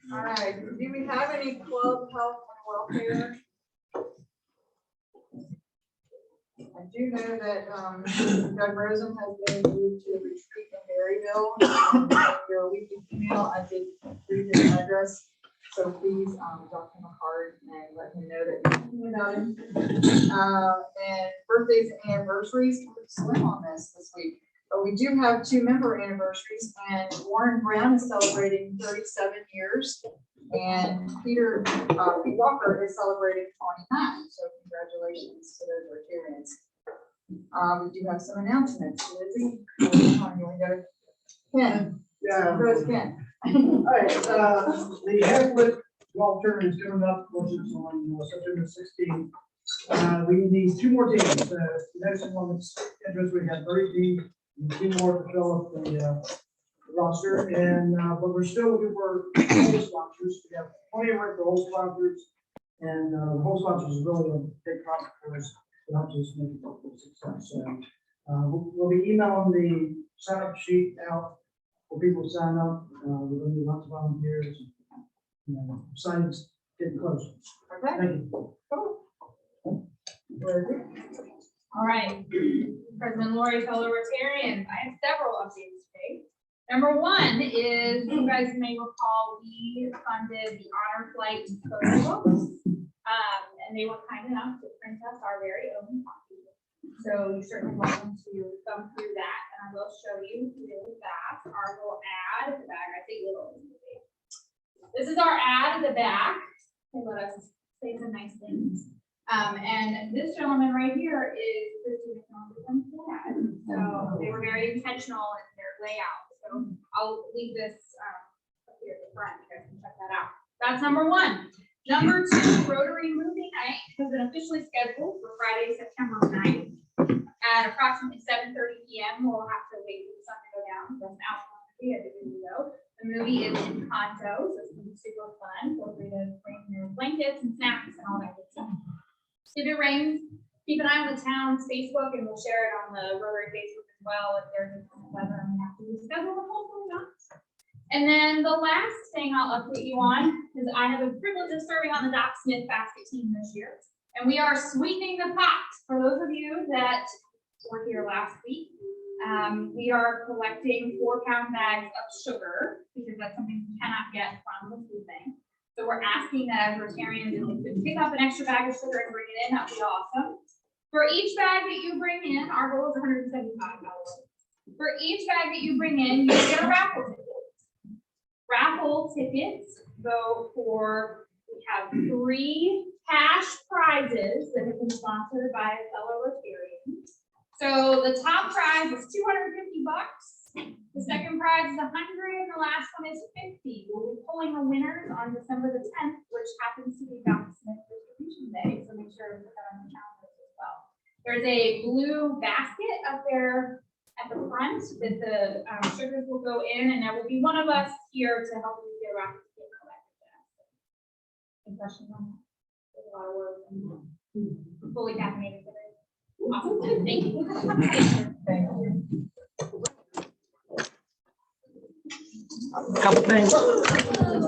All right, do we have any club health and welfare? I do know that Doug Rosen has been moved to a retreat in Maryville. Your weekly email, I did read his address, so please drop him a card and let him know that you're thinking about him. And birthdays and anniversaries, we're slim on this week. But we do have 2 member anniversaries, and Warren Brown is celebrating 37 years, and Pete Walker is celebrating 29. So congratulations to those Rotarians. We do have some announcements. Lizzie, you want to go? Ken. Yeah. Go to Ken. All right, the Hazlet golf tournament is coming up, which is on September 16th. We need 2 more teams. The next one that's interested, we have 30 teams, and 2 more to fill up the roster. And but we're still looking for whole sponsors. We have plenty of work for whole sponsors, and the whole sponsors is really a big project for us, not just make it for success. So we'll be emailing the sign up sheet out for people to sign up. We're going to need lots of volunteers. Signing's getting close. Okay. Thank you. All right, President Lori, fellow Rotarians, I have several updates today. Number 1 is, you guys may recall, we funded the honor flight photo books, and they were kind enough to print us our very own copy. So you're certainly welcome to thumb through that, and I will show you really fast our little ad at the back. I think little. This is our ad at the back. They let us say some nice things. And this gentleman right here is Christy McNaughton. So they were very intentional in their layout. So I'll leave this up here at the front. You guys can check that out. That's number 1. Number 2, Rotary Movie Night has been officially scheduled for Friday, September 9th at approximately 7:30 p.m. We'll have to wait for the sun to go down. That's an outdoor movie at the video. The movie is in Conto, so it's going to be super fun. Feel free to bring your blankets and snacks and all that good stuff. If it rains, keep an eye on the town's Facebook, and we'll share it on the Rotary Facebook as well if there's inclement weather and we have to reschedule the whole thing not. And then the last thing I'll update you on is I have the privilege of serving on the Doc Smith basket team this year. And we are sweetening the pot. For those of you that were here last week, we are collecting 4-pound bags of sugar because that's something we cannot get from the food bank. So we're asking that as Rotarians, if you could pick up an extra bag of sugar and bring it in, that'd be awesome. For each bag that you bring in, our goal is $175. For each bag that you bring in, you get a raffle ticket. Raffle tickets go for, we have 3 cash prizes that have been sponsored by a fellow Rotarian. So the top prize is $250. The second prize is $100, and the last one is $50. We'll be pulling the winners on December the 10th, which happens to be Doc Smith Distribution Day. So make sure to put that on the calendar as well. There's a blue basket up there at the front that the sugars will go in, and there will be one of us here to help you get around to get collected. Any questions on that? There's a lot of work and fully caffeinated today. Awesome. Thank you. Thank you. A couple things.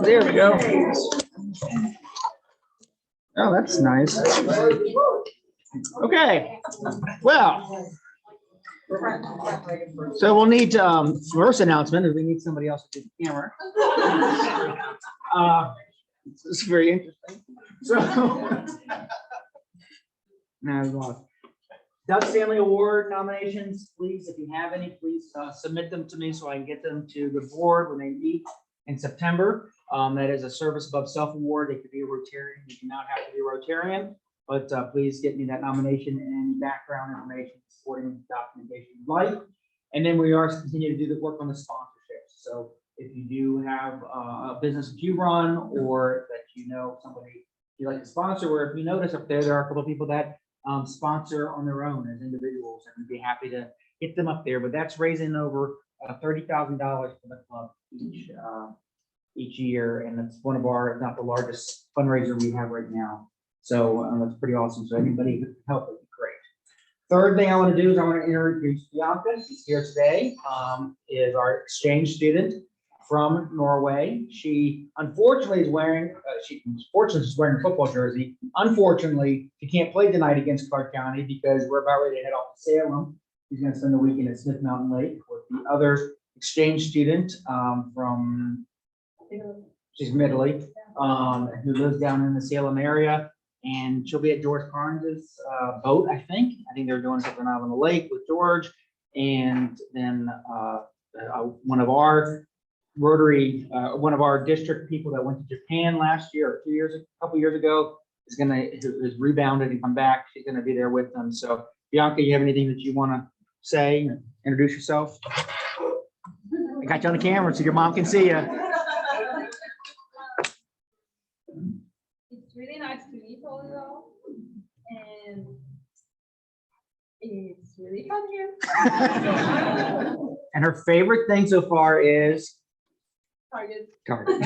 There we go. Oh, that's nice. Okay. Well, so we'll need first announcement is we need somebody else to do the camera. This is very interesting. So now I've lost. Doug Stanley Award nominations, please, if you have any, please submit them to me so I can get them to the board when they meet in September. That is a Service Above Self Award. It could be a Rotarian. You do not have to be a Rotarian, but please get me that nomination and any background information supporting documentation you'd like. And then we are continuing to do the work on the sponsorships. So if you do have a business that you run or that you know somebody you'd like to sponsor, or if you notice up there, there are a couple of people that sponsor on their own as individuals, and we'd be happy to get them up there. But that's raising over $30,000 for the club each year, and it's one of our, if not the largest fundraiser we have right now. So that's pretty awesome. So anybody who can help would be great. Third thing I want to do is I want to introduce Bianca. She's here today. Is our exchange student from Norway. She unfortunately is wearing, fortunately she's wearing a football jersey. Unfortunately, she can't play tonight against Clark County because we're about ready to head off to Salem. She's gonna spend the weekend at Smith Mountain Lake with the other exchange student from, she's from Italy, who lives down in the Salem area. And she'll be at George Carnes's boat, I think. I think they're doing something out on the lake with George. And then one of our Rotary, one of our district people that went to Japan last year, or a couple years ago, is rebounded and come back. She's gonna be there with them. So Bianca, you have anything that you wanna say? Introduce yourself. I got you on the camera so your mom can see you. It's really nice to meet all of you all, and it's really fun here. And her favorite thing so far is Target. Target.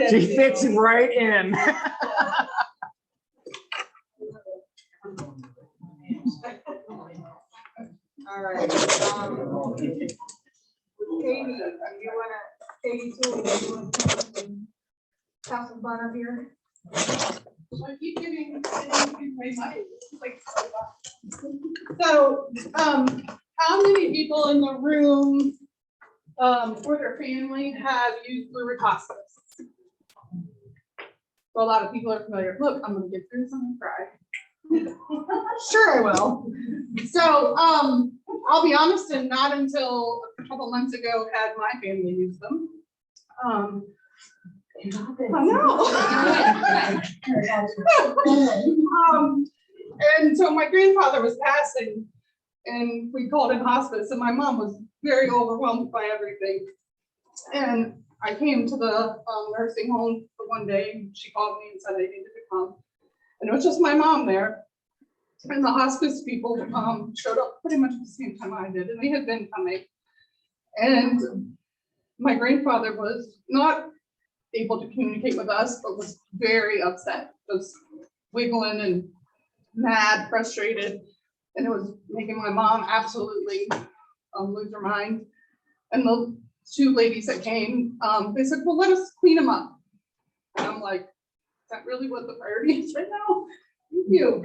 She fits right in. All right. Katie, Katie, too, you wanna have some fun up here? I keep giving my money. So, how many people in the room, or their family have used Blue Ridge Hospice? So a lot of people are familiar. Look, I'm gonna get through this and cry. Sure I will. So, I'll be honest, and not until a couple months ago had my family use them. I know. And so my grandfather was passing and we called in hospice and my mom was very overwhelmed by everything. And I came to the nursing home for one day. She called me and said they needed to come. And it was just my mom there. And the hospice people showed up pretty much at the same time I did, and they had been coming. And my grandfather was not able to communicate with us, but was very upset, just wiggling and mad, frustrated. And it was making my mom absolutely lose her mind. And the two ladies that came, they said, well, let us clean him up. And I'm like, is that really what the priority is right now? Thank you.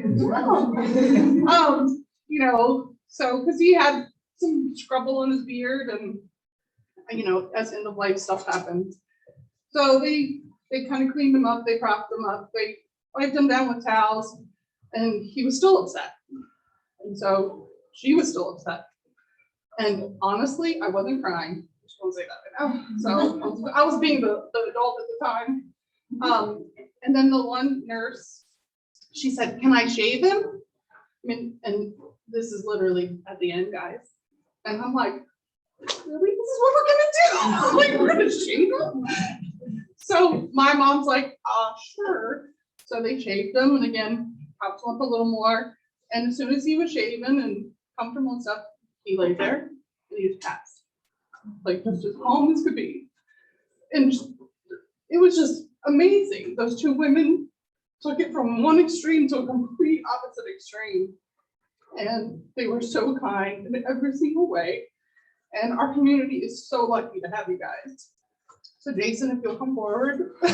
You know, so because he had some scrubble on his beard and, you know, as end of life stuff happens. So they kind of cleaned him up, they propped him up, they wiped him down with towels, and he was still upset. And so she was still upset. And honestly, I wasn't crying. I just won't say that right now. So I was being the adult at the time. And then the one nurse, she said, can I shave him? I mean, and this is literally at the end, guys. And I'm like, really? This is what we're gonna do? Like, we're gonna shave him? So my mom's like, sure. So they shaved him and again, popped him up a little more. And as soon as he was shaven and comfortable and stuff, he laid there and he just passed. Like just as calm as could be. And it was just amazing. Those two women took it from one extreme to a complete opposite extreme. And they were so kind in every single way. And our community is so lucky to have you guys. So Jason, if you'll come forward. Yeah,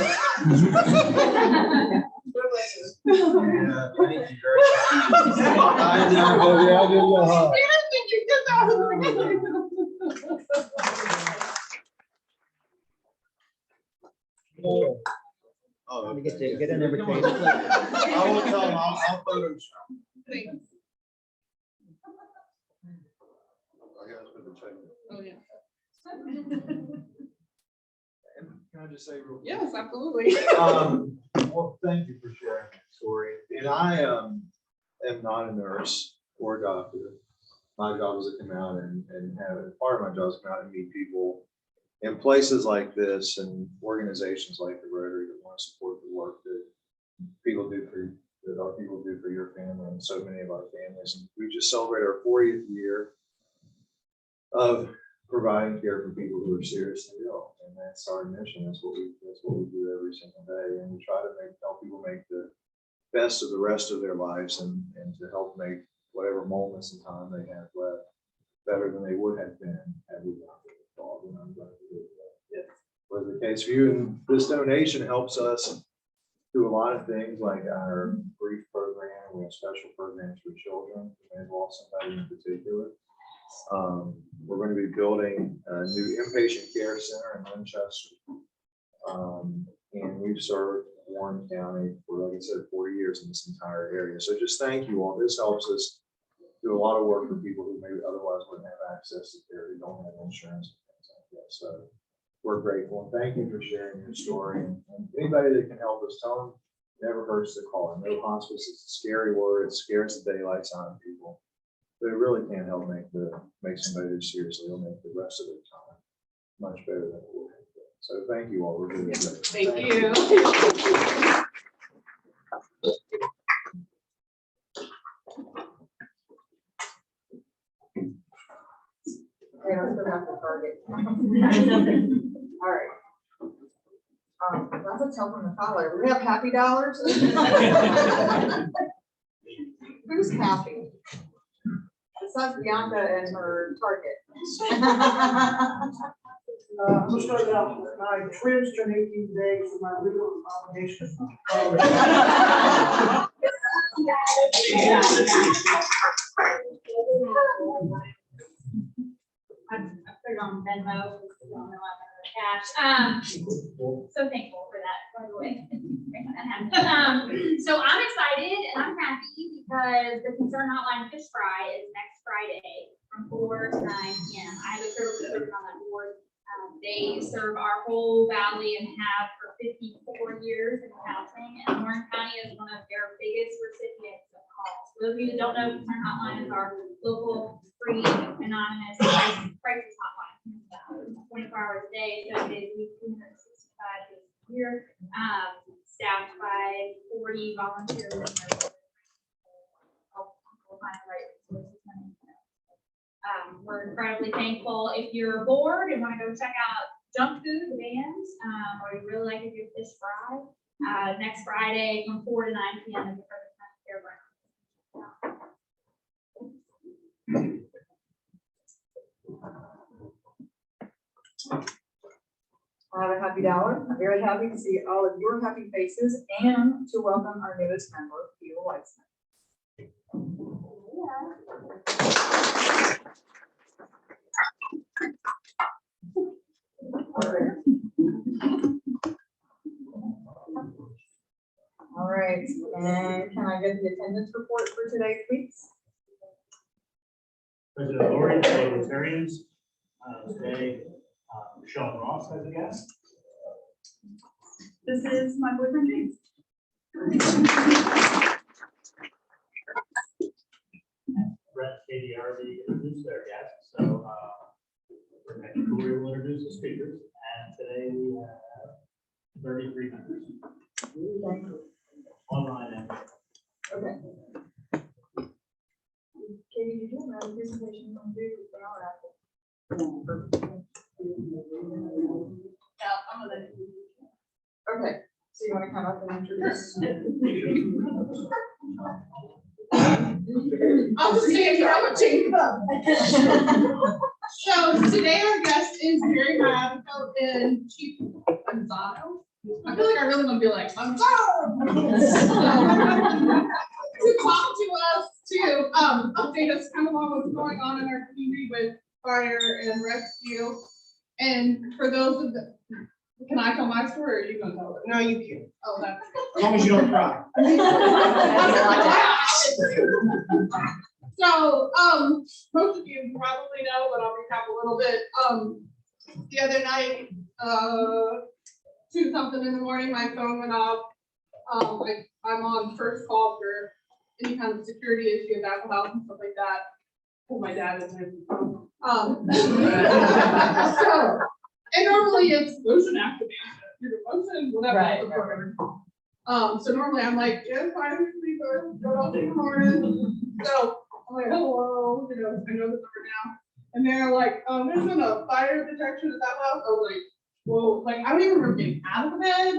thank you very much. I know, yeah, I'll give you a hug. I didn't think you did that. Oh, Let me okay. get an invitation. I will tell them, I'll Photoshop. Thanks. I gotta put the check. Oh, yeah. Can I just say real quick? Yes, absolutely. Well, thank you for sharing that story. And I am not a nurse or a doctor. My job is to come out and have, part of my job is to come out and meet people in places like this and organizations like the Rotary that want to support the work that people do for, that our people do for your family and so many of our families. And we just celebrated our 40th year of providing care for people who are seriously ill. And that's our mission. That's what we do every single day. And we try to help people make the best of the rest of their lives and to help make whatever moments in time they have left better than they would have been had we not. called, and I'm glad that was the case for you. And this donation helps us do a lot of things like our grief program. We have special programs for children who may have lost somebody in particular. We're going to be building a new inpatient care center in Winchester. And we've served Warren County for, like I said, 40 years in this entire area. So just thank you all. This helps us do a lot of work for people who maybe otherwise wouldn't have access to care, who don't have insurance and things like that. So we're grateful. And thank you for sharing your story. And anybody that can help us, tell them never hurts to call. I know hospice is a scary word. It scares the daylights out of people. But it really can help make somebody who's seriously ill make the rest of their time much better than it would have been. So thank you all. We're really grateful. Thank you. Okay, let's go back to Target. All right. That's a tell from the collar. Do we have happy dollars? Who's happy? Besides Bianca and her Target. I'm gonna start out, my twins turned 18 today, so my legal obligation is I put it on Venmo, because we don't know I'm out of cash. So thankful for that, by the way. So I'm excited and I'm happy because the Concern Hotline Fish Fry is next Friday from 4 to 9 p.m. I have a service person on that board. They serve our whole valley and have for 54 years in housing, and Warren County is one of their biggest recipients of calls. For those of you that don't know, Concern Hotline is our local free anonymous crisis hotline. 24 hours a day, 7 days a week, 365 days a year, staffed by 40 volunteers. And we'll find the right resources. We're incredibly thankful. If you're bored and want to go check out Junk Food, the bands, or you really like a good fish fry, next Friday from 4 to 9 p.m. at the Fairgrounds. I have a happy dollar. I'm very happy to see all of your happy faces and to welcome our newest member, Peter Weitzman. All right, and can I get the attendance report for today, please? President Lori, today Rotarians, today Michelle Ross as a guest. This is my boyfriend James. Brett, Katie already introduced their guests, so Lori will introduce the speakers, and today we have 33 members. Online and Okay. Katie, did you have a presentation from you? Okay, so you want to come up and introduce? I'll just stand here, I'm gonna change it up. So today our guest is Gerry Miaitico and Chief Gonzalo. I feel like I really want to be like, Gonzalo! To talk to us, to update us kind of on what's going on in our community with fire and rescue. And for those of the, can I tell my story or are you gonna tell it? No, you can't, Oh, that's. as long as you don't cry. So, most of you probably know, but I'll recap a little bit. The other night, 2 something in the morning, my phone went off. I'm on first call for any kind of security issue at the house and stuff like that. Oh, my dad is in. So, and normally it's motion activation, your motion, whatever. Right. So normally I'm like, yeah, fine, go out in the morning. So I'm like, hello, I know the number now. And they're like, there's been a fire detection at that house. I was like, whoa, like I don't even remember getting out of the bed.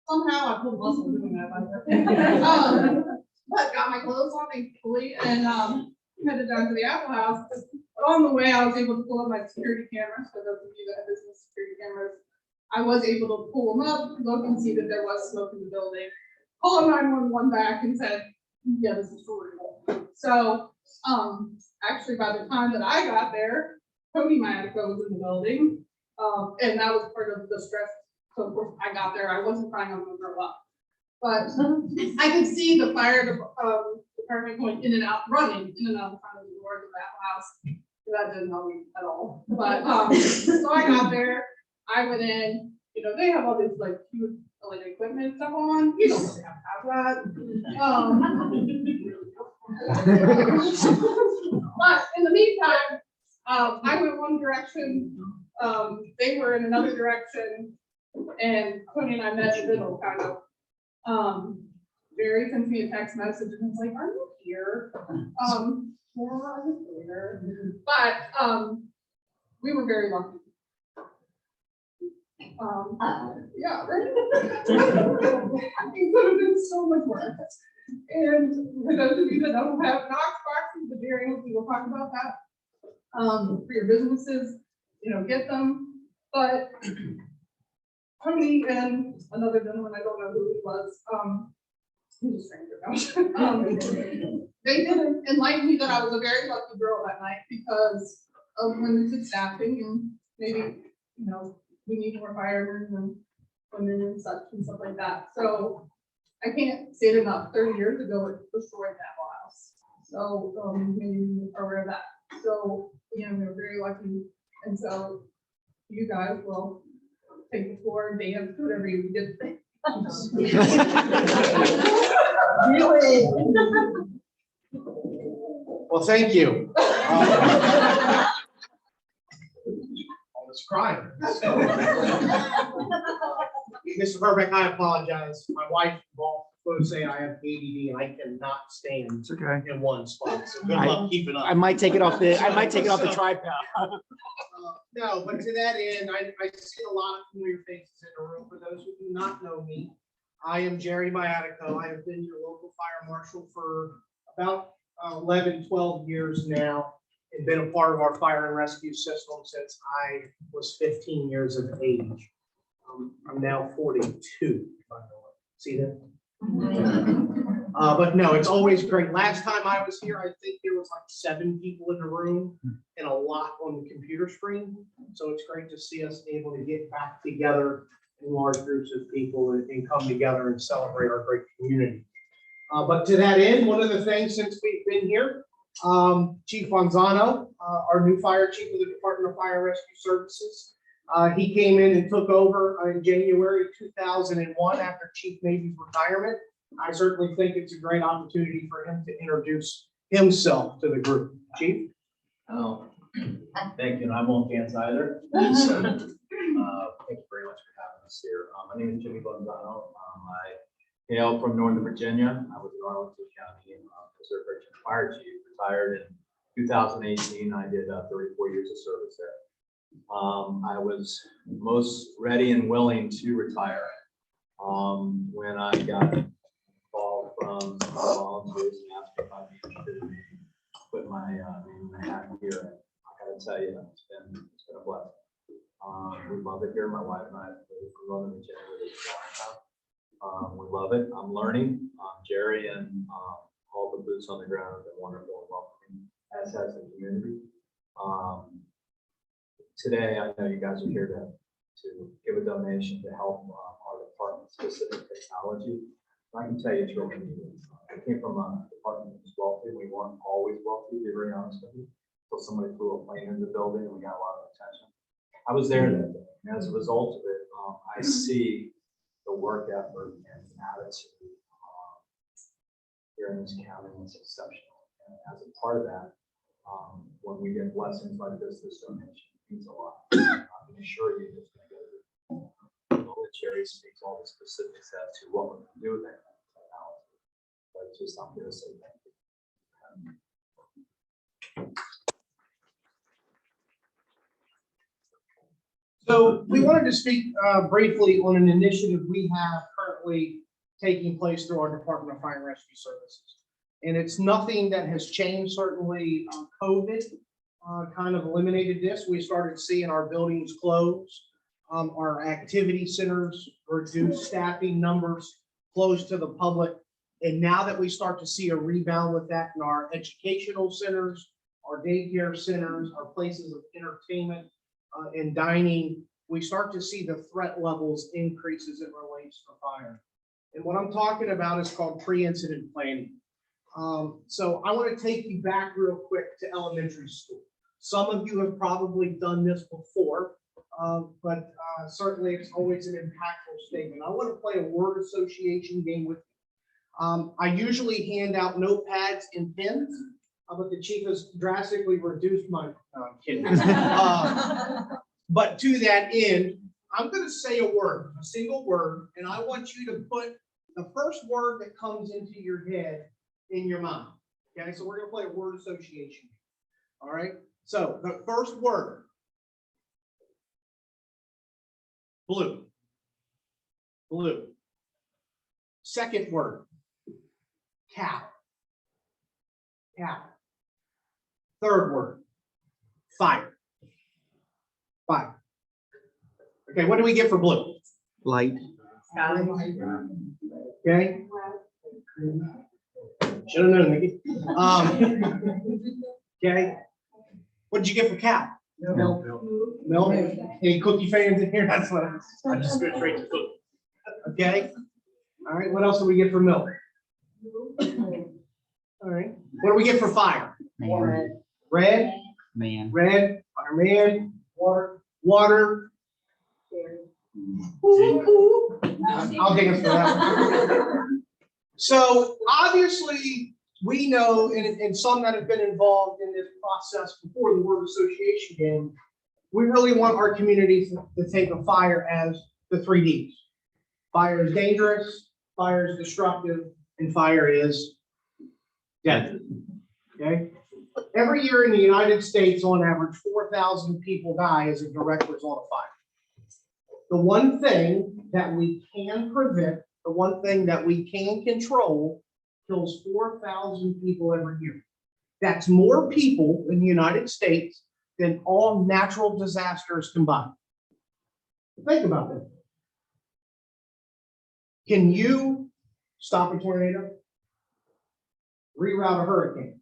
Somehow I pulled muscle doing that, by the way. But got my clothes on thankfully and headed down to the Apple House. On the way, I was able to pull up my security cameras, for those of you that have business security cameras. I was able to pull them up, look and see that there was smoke in the building. Call 911 back and said, yeah, this is for real. So, actually, by the time that I got there, Gerry Miaitico was in the building. And that was part of the stress. So of course I got there, I wasn't crying, I'm gonna grow up. But I could see the fire department going in and out, running in and out in front of the doors of that house. That didn't help me at all. But, so I got there, I went in, you know, they have all these like huge like equipment and stuff on, you don't really have to have that. But in the meantime, I went one direction, they were in another direction, and Tony and I met in the middle, kind of. Jerry sends me a text message and it's like, are you here? Yeah, I was there. But, we were very lucky. Yeah, right? It could have been so much worse. And for those of you that don't have Knox boxes, the Jerry, hopefully we'll talk about that. For your businesses, you know, get them. But Tony and another gentleman, I don't know who he was, he's a stranger now. They didn't enlighten me that I was a very lucky girl that night because of limited staffing and maybe, you know, we need more firemen and women and such and stuff like that. So I can't say it enough. 30 years ago, it destroyed that house. So maybe you are aware of that. So again, we were very lucky. And so you guys will take the floor and dance, whatever you did. Really? Well, thank you. All this crying. Mr. Burbank, I apologize. My wife will say I have ADD and I cannot stand It's okay. in one spot. So good luck keeping up. I might take it off the tripod. No, but to that end, I see a lot of familiar faces in the room. For those who do not know me, I am Gerry Miaitico. I have been your local fire marshal for about 11, 12 years now, and been a part of our fire and rescue system since I was 15 years of age. I'm now 42, by the way. See that? But no, it's always great. Last time I was here, I think there was like 7 people in the room and a lot on the computer screen. So it's great to see us able to get back together in large groups of people and come together and celebrate our great community. But to that end, one of the things since we've been here, Chief Manzano, our new fire chief of the Department of Fire and Rescue Services, he came in and took over in January 2001 after Chief Navy's retirement. I certainly think it's a great opportunity for him to introduce himself to the group. Chief? Oh, thank you, and I won't dance either. Thank you very much for having us here. My name is Jimmy Manzano. I hail from Northern Virginia. I was in Arlington County Reserve Virginia Fire Chief, retired in 2018. I did 34 years of service there. I was most ready and willing to retire when I got a call from volunteers and asked if I'd be interested in put my name in the hat here. I gotta tell you, it's been a blessing. We love it here. My wife and I live from Northern Virginia. We love it. I'm learning. Jerry and all the boots on the ground have been wonderful and welcoming, as has the community. Today, I know you guys are here to give a donation to help our department specific technology. I can tell you it's really needed. I came from a department that was wealthy. We weren't always wealthy, to be very honest with you. Until somebody flew a plane in the building and we got a lot of attention. I was there that day. And as a result of it, I see the work effort and attitude here in this county is exceptional. And as a part of that, when we get blessings like this donation means a lot. I can assure you it's going to go through. I'll let Jerry speaks all the specifics as to what we're going to do with that technology. But just I'm going to say thank you. So we wanted to speak briefly on an initiative we have currently taking place through our Department of Fire and Rescue Services. And it's nothing that has changed, certainly COVID kind of eliminated this. We started seeing our buildings close, our activity centers reduce staffing numbers, close to the public. And now that we start to see a rebound with that in our educational centers, our daycare centers, our places of entertainment and dining, we start to see the threat levels increase as it relates to fire. And what I'm talking about is called pre-incident planning. So I want to take you back real quick to elementary school. Some of you have probably done this before, but certainly it's always an impactful statement. I want to play a word association game with you. I usually hand out notepads and pens, but the chief has drastically reduced my, no, I'm kidding. But to that end, I'm going to say a word, a single word, and I want you to put the first word that comes into your head in your mind. Okay, so we're going to play a word association. All right, so the first word, blue. Blue. Second word, cow. Cow. Third word, fire. Fire. Okay, what do we get for blue? Light. Okay. Should have known, Nikki. Okay. What did you get for cow? Milk. Milk. Any cookie fans in here? That's what I just go straight to cookie. Okay. All right. What else do we get for milk? All right. What do we get for fire? Man. Red. Man. Red. Fireman. Water. Water. I'll dance for that one. So obviously, we know, and some that have been involved in this process before the word association game, we really want our communities to take a fire as the 3 Ds. Fire is dangerous, fire is destructive, and fire is deadly. Okay? Every year in the United States, on average, 4,000 people die as a direct result of fire. The one thing that we can prevent, the one thing that we can control, kills 4,000 people every year. That's more people in the United States than all natural disasters combined. Think about that. Can you stop a tornado? Reroute a hurricane?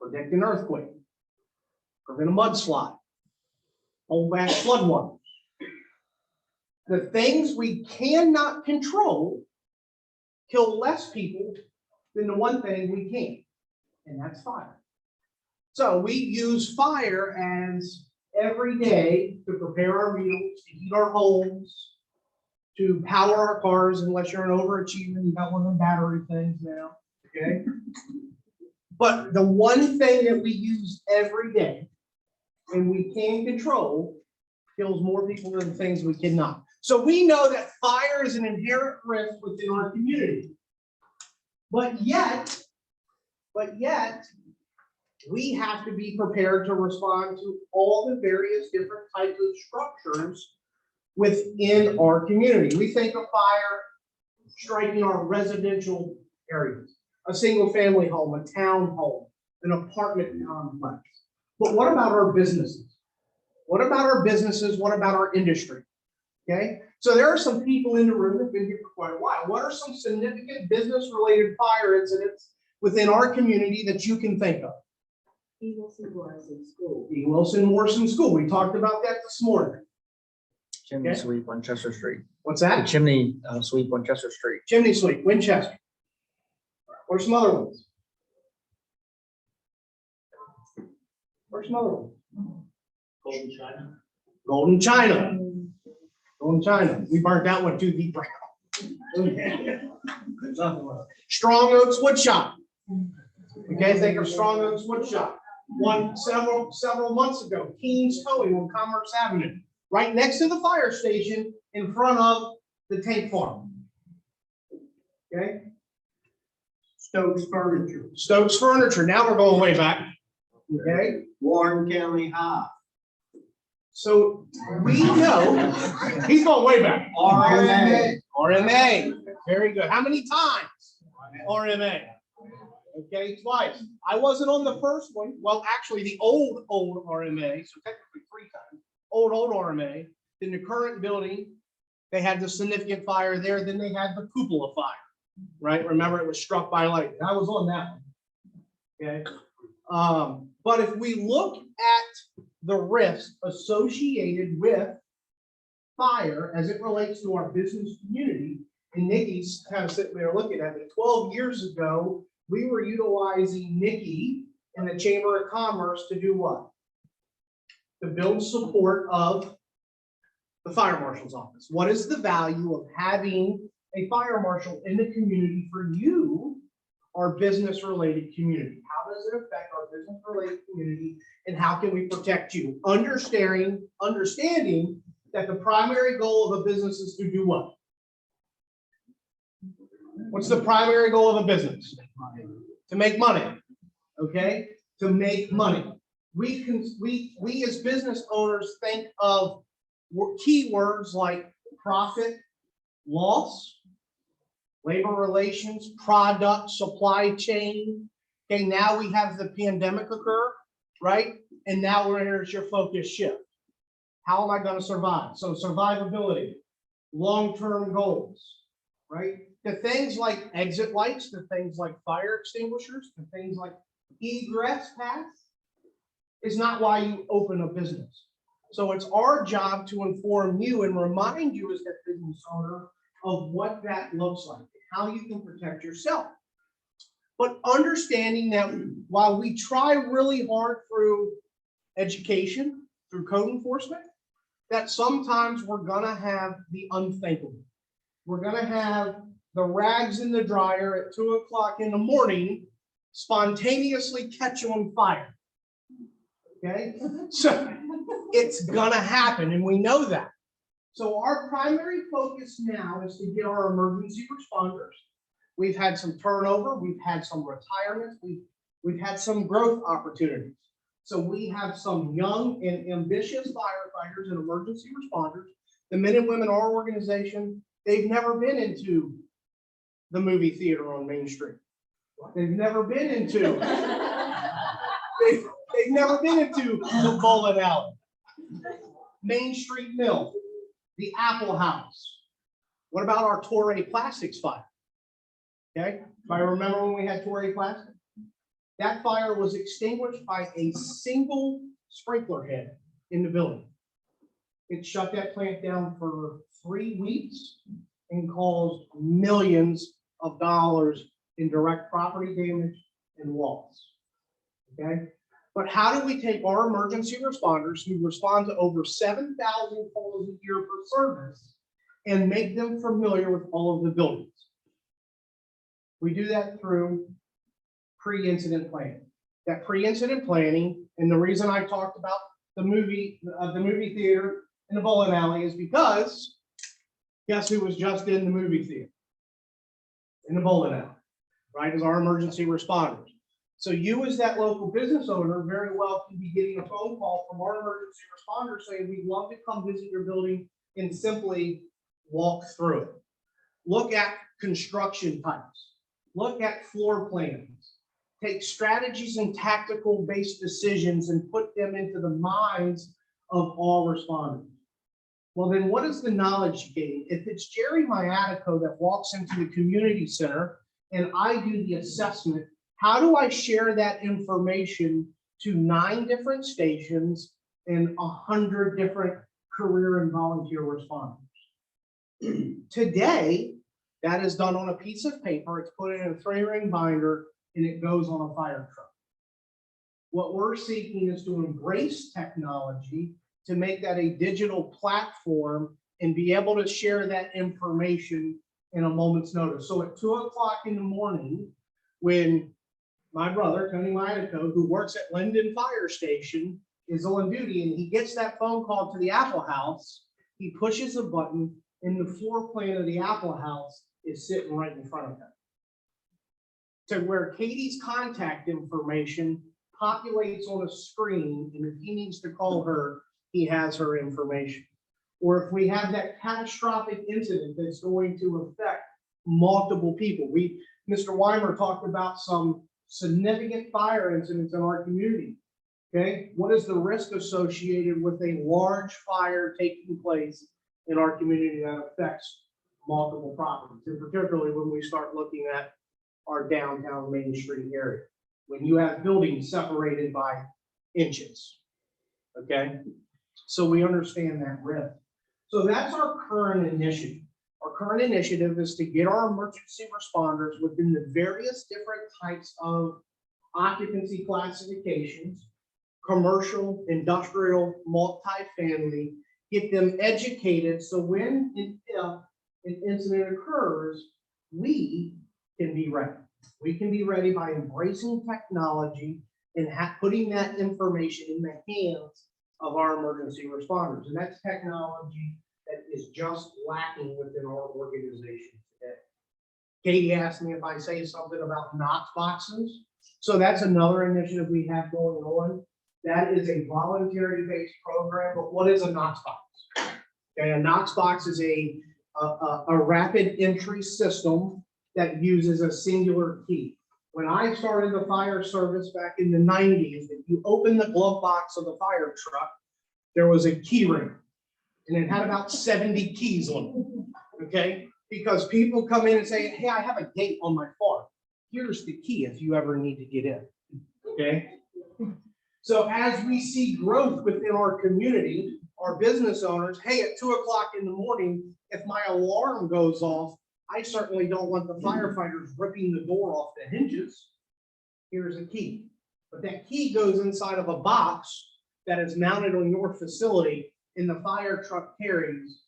Predict an earthquake? Prevent a mudslide? Hold back floodwaters? The things we cannot control kill less people than the one thing we can, and that's fire. So we use fire as every day to prepare our meals, to heat our homes, to power our cars, unless you're an overachiever, you got one of them battery things now, okay? But the one thing that we use every day and we can control kills more people than the things we cannot. So we know that fire is an inherent risk within our community. But yet, we have to be prepared to respond to all the various different types of structures within our community. We think of fire striking our residential areas, a single family home, a town home, an apartment complex. But what about our businesses? What about our businesses? What about our industry? Okay, so there are some people in the room who've been here for quite a while. What are some significant business-related fire incidents within our community that you can think of? E. Wilson Morrison School. E. Wilson Morrison School. We talked about that this morning. Chimney Okay. sweep on Chester Street. What's The that? chimney sweep on Chester Street. Chimney sweep, Winchester. Or some other ones. Or some other ones. Golden China. Golden China. Golden China. We burnt that one too deep. Strong Oaks Wood Shop. Okay, think of Strong Oaks Wood Shop. One several months ago, Keen's Towing on Commerce Avenue, right next to the fire station in front of the tank farm. Okay. Stokes Furniture. Stokes Furniture. Now we're going way back. Okay. Warren County High. So we know he's going way back. RMA. RMA. Very good. How many times? RMA. Okay, twice. I wasn't on the first one. Well, actually, the old RMA, so technically 3 times, old RMA. In the current building, they had the significant fire there, then they had the cupola fire, right? Remember, it was struck by lightning. I was on that one. Okay. But if we look at the risks associated with fire as it relates to our business community, and Nikki's kind of sitting there looking at it, 12 years ago, we were utilizing Nikki and the Chamber of Commerce to do what? To build support of the fire marshal's office. What is the value of having a fire marshal in the community for you, our business-related community? How does it affect our business-related community, and how can we protect you? Understanding that the primary goal of a business is to do what? What's the primary goal of a business? To make money. Okay? To make money. We as business owners think of keywords like profit, loss, labor relations, product, supply chain. Okay, now we have the pandemic occur, right? And now here's your focus shift. How am I going to survive? So survivability, long-term goals, right? The things like exit lights, the things like fire extinguishers, the things like egress paths is not why you open a business. So it's our job to inform you and remind you as that business owner of what that looks like, how you can protect yourself. But understanding that while we try really hard through education, through code enforcement, that sometimes we're gonna have the unthinkable. We're gonna have the rags in the dryer at 2 o'clock in the morning spontaneously catch on fire. Okay, so it's gonna happen, and we know that. So our primary focus now is to get our emergency responders. We've had some turnover, we've had some retirements, we've had some growth opportunities. So we have some young and ambitious firefighters and emergency responders. The men and women in our organization, they've never been into the movie theater on Main Street. They've never been into they've never been into the bowling alley, Main Street Mill, the Apple House. What about our Torrey Plastics fire? Okay, if I remember when we had Torrey Plastics, that fire was extinguished by a single sprinkler head in the building. It shut that plant down for 3 weeks and caused millions of dollars in direct property damage and loss. Okay, but how do we take our emergency responders who respond to over 7,000 calls a year for service and make them familiar with all of the buildings? We do that through pre-incident planning. That pre-incident planning, and the reason I talked about the movie theater and the bowling alley is because guess who was just in the movie theater? In the bowling alley, right? As our emergency responders. So you as that local business owner very well can be getting a phone call from our emergency responders saying, we'd love to come visit your building and simply walk through it. Look at construction types. Look at floor plans. Take strategies and tactical based decisions and put them into the minds of all responders. Well, then what is the knowledge gain? If it's Gerry Miaitico that walks into the community center and I do the assessment, how do I share that information to 9 different stations and 100 different career and volunteer responders? Today, that is done on a piece of paper. It's put in a 3-ring binder and it goes on a fire truck. What we're seeking is to embrace technology to make that a digital platform and be able to share that information in a moment's notice. So at 2 o'clock in the morning, when my brother, Tony Miaitico, who works at Linden Fire Station, is on duty and he gets that phone call to the Apple House, he pushes a button and the floor plan of the Apple House is sitting right in front of him. To where Katie's contact information populates on a screen, and if he needs to call her, he has her information. Or if we have that catastrophic incident that's going to affect multiple people. Mr. Weimer talked about some significant fire incidents in our community. Okay, what is the risk associated with a large fire taking place in our community that affects multiple properties, and particularly when we start looking at our downtown Main Street area, when you have buildings separated by inches. Okay, so we understand that risk. So that's our current initiative. Our current initiative is to get our emergency responders within the various different types of occupancy classifications, commercial, industrial, multifamily, get them educated so when and if an incident occurs, we can be ready. We can be ready by embracing technology and putting that information in the hands of our emergency responders. And that's technology that is just lacking within our organization today. Katie asked me if I say something about Knox boxes. So that's another initiative we have going on. That is a voluntary-based program, but what is a Knox box? Okay, a Knox box is a rapid entry system that uses a singular key. When I started the fire service back in the 90s, if you open the glove box of the fire truck, there was a key ring, and it had about 70 keys on it, okay? Because people come in and say, hey, I have a gate on my farm. Here's the key if you ever need to get in, okay? So as we see growth within our community, our business owners, hey, at 2 o'clock in the morning, if my alarm goes off, I certainly don't want the firefighters ripping the door off the hinges. Here's a key. But that key goes inside of a box that is mounted on your facility, and the fire truck carries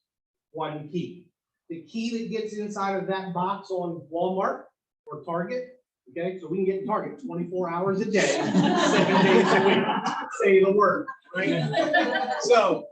one key. The key that gets inside of that box on Walmart or Target, okay, so we can get in Target 24 hours a day, 7 days a week, say the word, right? So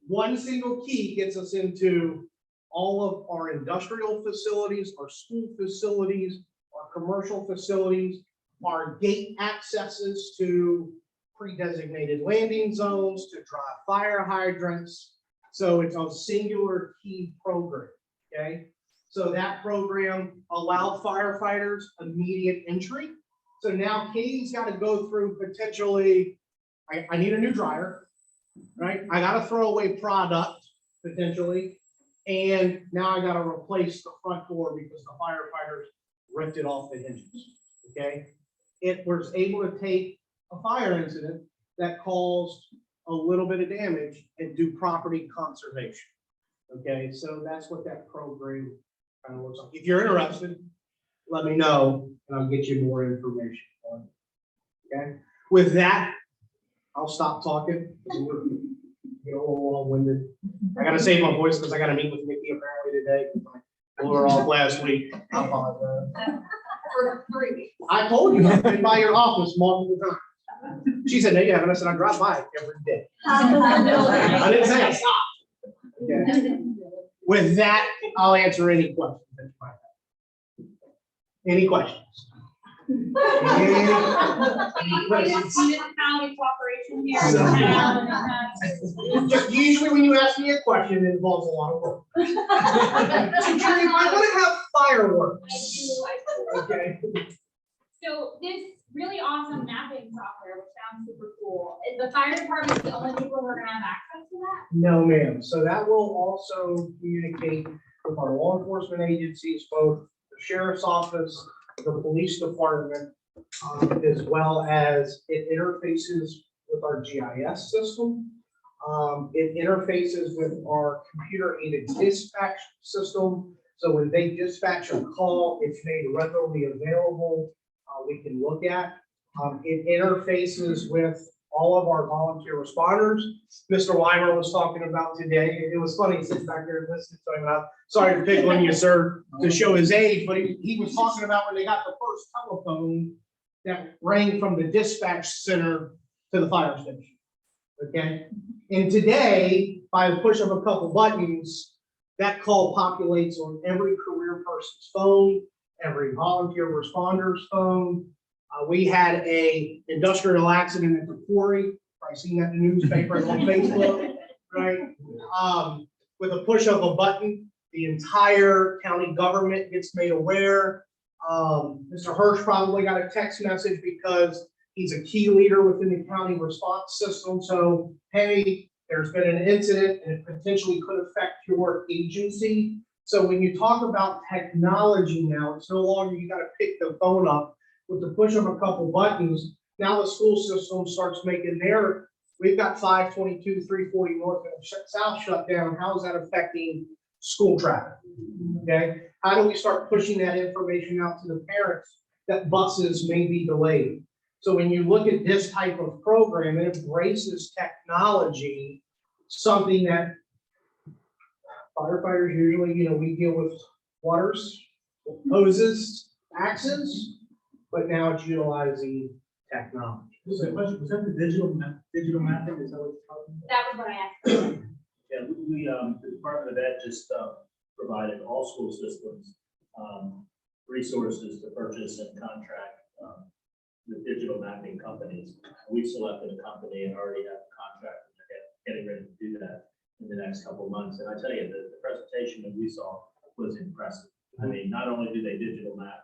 one single key gets us into all of our industrial facilities, our school facilities, our commercial facilities, our gate accesses to pre-designated landing zones, to dry fire hydrants. So it's a singular key program, okay? So that program allowed firefighters immediate entry. So now Katie's got to go through potentially, I need a new dryer, right? I got to throw away product potentially. And now I got to replace the front door because the firefighters ripped it off the hinges, okay? It was able to take a fire incident that caused a little bit of damage and do property conservation, okay? So that's what that program kind of looks like. If you're interested, let me know and I'll get you more information on it, okay? With that, I'll stop talking. We're get a little long-winded. I gotta save my voice because I gotta meet with Nikki apparently today. I blew her off last week. I apologize. For 3 weeks. I told you, I've been by your office multiple times. She said, no, you haven't. I said, I drive by every day. I didn't say I stopped. Okay. With that, I'll answer any questions that you might have. Any questions? Any questions? County cooperation here. Just usually when you ask me a question, it involves a lot of work. So Gerry, I want to have fireworks. Okay. So this really awesome mapping software, which sounds super cool, is the fire department the only people who are gonna have access to that? No, ma'am. So that will also communicate with our law enforcement agencies, both the sheriff's office, the police department, as well as it interfaces with our GIS system. It interfaces with our computer-aided dispatch system. So when they dispatch a call, it's made readily available. We can look at. It interfaces with all of our volunteer responders. Mr. Weimer was talking about today. It was funny sitting back there and listening to him. Sorry to pick on you, sir, to show his age, but he was talking about when they got the first telephone that rang from the dispatch center to the fire station. Okay. And today, by the push of a couple buttons, that call populates on every career person's phone, every volunteer responder's phone. We had a industrial accident at the quarry. I've seen that in the newspaper and on Facebook, right? With a push of a button, the entire county government gets made aware. Mr. Hirsch probably got a text message because he's a key leader within the county response system. So, hey, there's been an incident and it potentially could affect your agency. So when you talk about technology now, it's no longer you got to pick the phone up with the push of a couple buttons. Now the school system starts making their, we've got 522, 340 north and south shut down. How is that affecting school traffic? Okay, how do we start pushing that information out to the parents that buses may be delayed? So when you look at this type of program, it embraces technology, something that firefighters usually, we deal with waters, hoses, axes, but now it's utilizing technology. Was that the digital mapping, is that what you're talking about? That was what I asked. Yeah, the Department of Ed just provided all school systems resources to purchase and contract with digital mapping companies. We selected a company and already have a contract, and they're getting ready to do that in the next couple of months. And I tell you, the presentation that we saw was impressive. I mean, not only do they digital map,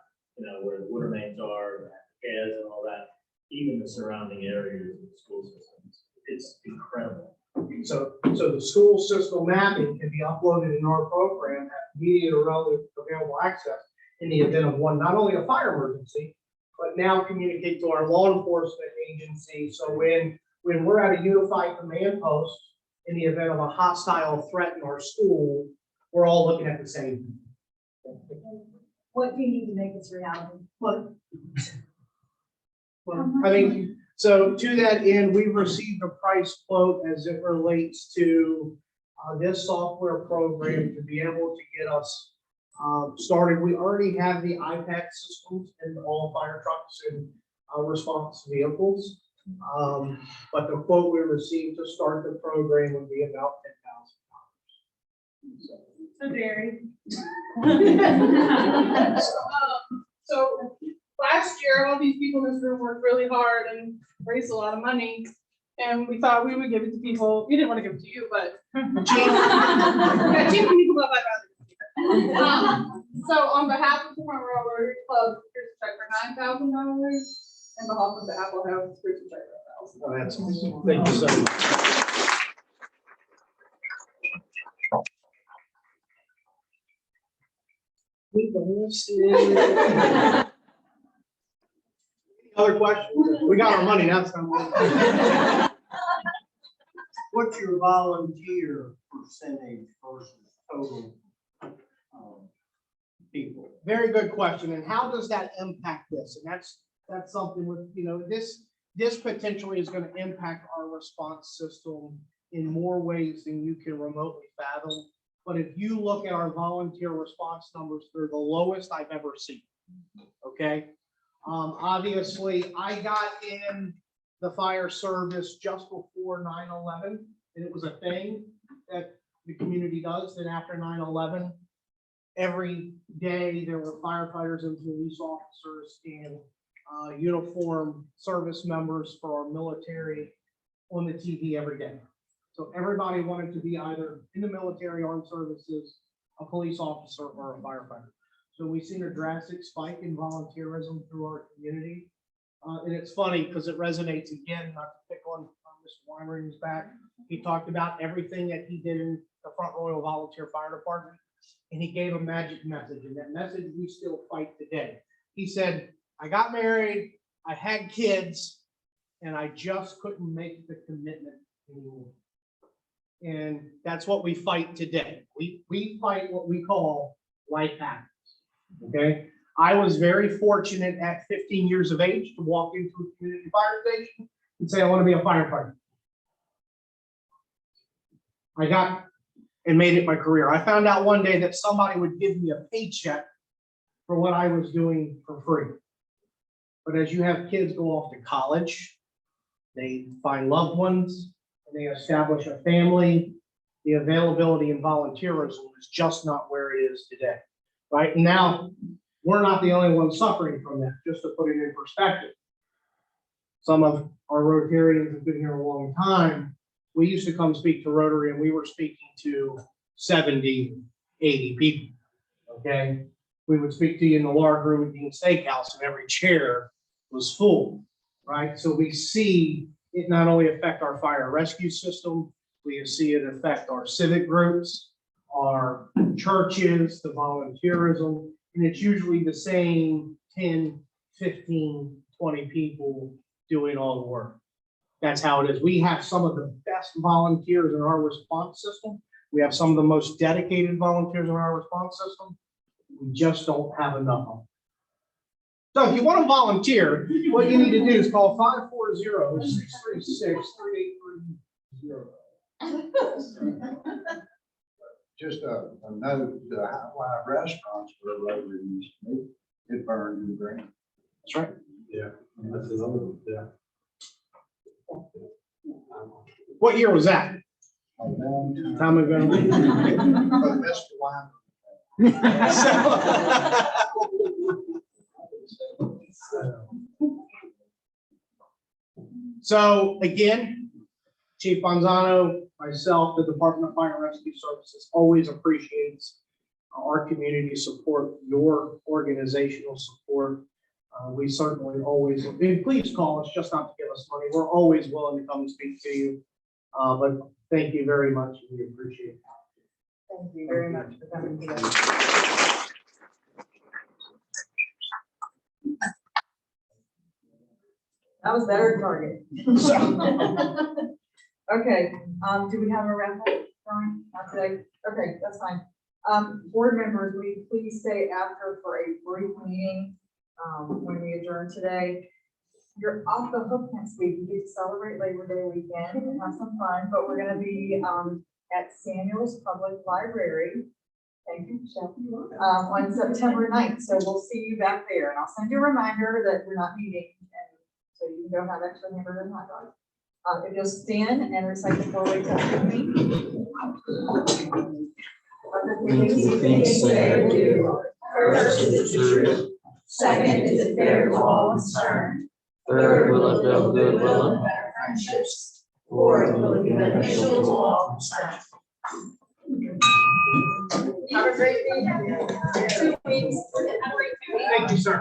where the water mains are, gas and all that, even the surrounding areas of the school systems. It's incredible. So the school system mapping can be uploaded in our program at immediate or relative available access in the event of one, not only a fire emergency, but now communicate to our law enforcement agency. So when we're at a unified command post, in the event of a hostile threat in our school, we're all looking at the same thing. What do you need to make this reality? I mean, so to that end, we've received a price quote as it relates to this software program to be able to get us started. We already have the iPad systems in all fire trucks and response vehicles. But the quote we received to start the program would be about $10,000. So Gerry. So last year, all these people in this room worked really hard and raised a lot of money. And we thought we would give it to people. We didn't want to give it to you, but yeah, cheap people love that. So on behalf of the Front Row Rotary Club, here's a check for $9,000. And behalf of the Apple House, here's a check for $1,000. Oh, that's awesome. Thank you so much. Other questions? We got our money, that's not. What's your volunteer percentage versus total people? Very good question. And how does that impact this? And that's something with, this potentially is going to impact our response system in more ways than you can remotely fathom. But if you look at our volunteer response numbers, they're the lowest I've ever seen. Okay. Obviously, I got in the fire service just before 9/11, and it was a thing that the community does. Then after 9/11, every day there were firefighters and police officers and uniform service members for our military on the TV every day. So everybody wanted to be either in the military armed services, a police officer, or a firefighter. So we've seen a drastic spike in volunteerism through our community. And it's funny because it resonates again, not to pick on Mr. Weimering's back. He talked about everything that he did in the Front Royal Volunteer Fire Department. And he gave a magic message, and that message we still fight today. He said, I got married, I had kids, and I just couldn't make the commitment anymore. And that's what we fight today. We fight what we call life happens. Okay. I was very fortunate at 15 years of age to walk into a community fire station and say, I want to be a firefighter. I got and made it my career. I found out one day that somebody would give me a paycheck for what I was doing for free. But as you have kids go off to college, they find loved ones, and they establish a family, the availability and volunteerism is just not where it is today. Right now, we're not the only ones suffering from that, just to put it in perspective. Some of our Rotarians have been here a long time. We used to come speak to Rotary and we were speaking to 70, 80 people, okay? we would speak to you in the large room at Dean Steakhouse, and every chair was full, right? So we see it not only affect our fire rescue system, we see it affect our civic groups, our churches, the volunteerism, and it's usually the same 10, 15, 20 people doing all the work. That's how it is. We have some of the best volunteers in our response system. We have some of the most dedicated volunteers in our response system. We just don't have enough of them. So if you want to volunteer, what you need to do is call 540-636-3830. Just a note, the high restaurants were rotary used to be, it burned to the ground. That's right. Yeah, that's another one, yeah. What year was that? A long Time ago. But Mr. Wine. So again, Chief Bonzano, myself, the Department of Fire and Rescue Services always appreciates our community support, your organizational support. We certainly always, and please call us, just not to give us money. We're always willing to come and speak to you. But thank you very much. We appreciate it. Thank you very much for coming today. That was better target. Okay, do we have a raffle, Brian? Not today? Okay, that's fine. Board members, will you please stay after for a brief meeting, when we adjourn today? You're off the hook next week. You get to celebrate Labor Day weekend and have some fun, but we're gonna be, at Samuel's Public Library. Thank you, Michelle. On September 9th, so we'll see you back there, and I'll send you a reminder that we're not meeting, and so you can go have extra hamburger and hot dogs. If you'll stand and recite the four-way testimony. First is the truth, second is a fair law and concern, third will it build goodwill and better friendships, fourth will it be beneficial to all concerned. Have a great week. 2 weeks. Thank you, sir.